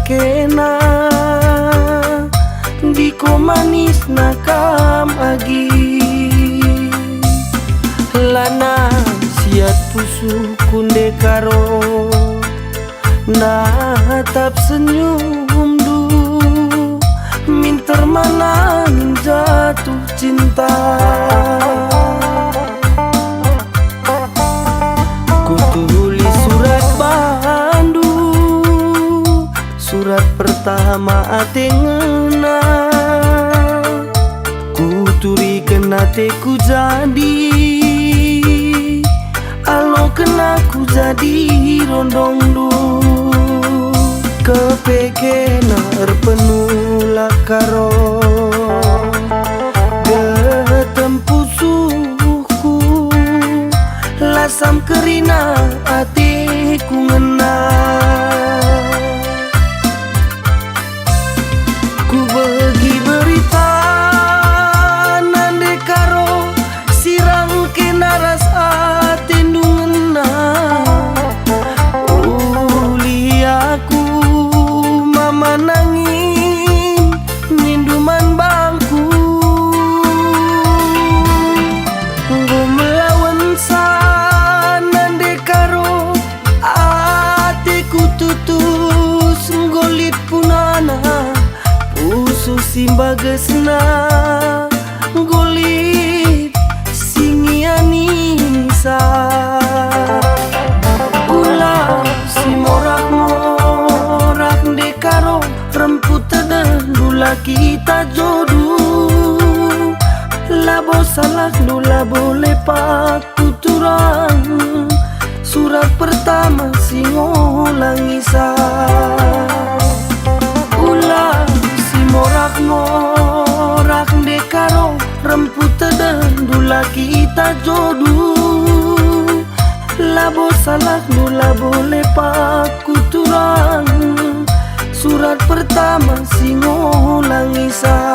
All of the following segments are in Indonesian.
pekena diko manis nakam agi lana siat pusu kunde karo natap senyum du minter mana jatuh cinta ku tulis surat bandu surat pertama ate ngena ku turi kena te ku jadi alo kena ku jadi rondong du kepekenar penuh lakaro getempu suku lasam kerina atiku ngena ku bagi berita nande karo sirang kena rasa tendungna uli aku mama nangin ninduman bangku nggo melawan sanande karo atiku tutus nggolit punana pusu simbagesna nggolit singianisa ulah si morak dekaro remput dula kita jodoh labo salah dula boleh paku turang surat pertama si ngolang isa ulah si morak dekaro remput dula kita jodoh labo salah dula boleh paku turang surat pertama si ngolang isa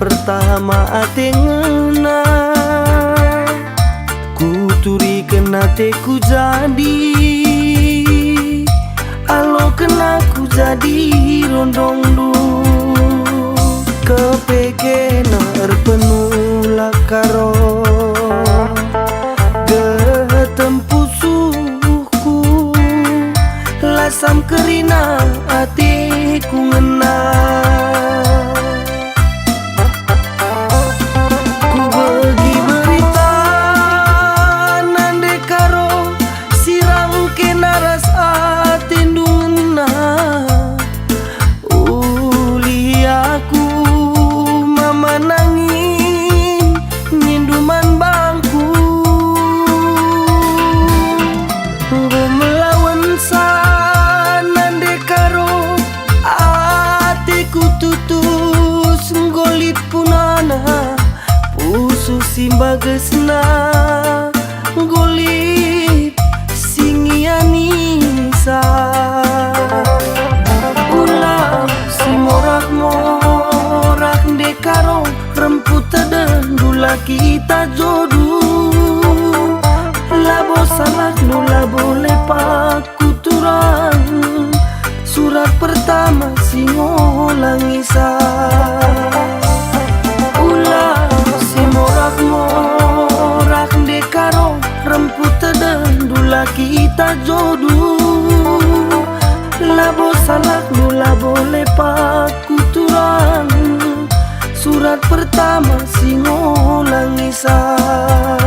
pertama ate ngena ku turi kena te ku jadi alo kena ku jadi rondong du kepekenar penuh lakaro getempu suku lasam kerina atiku ngena simbagesna nggolit singianisa ulah si morak dekaro remput dula kita jodoh labo salah dula boleh paku turang surat pertama si ngolang isa ulah si morak Salak nula boleh paku turang. Surat pertama singo langisan.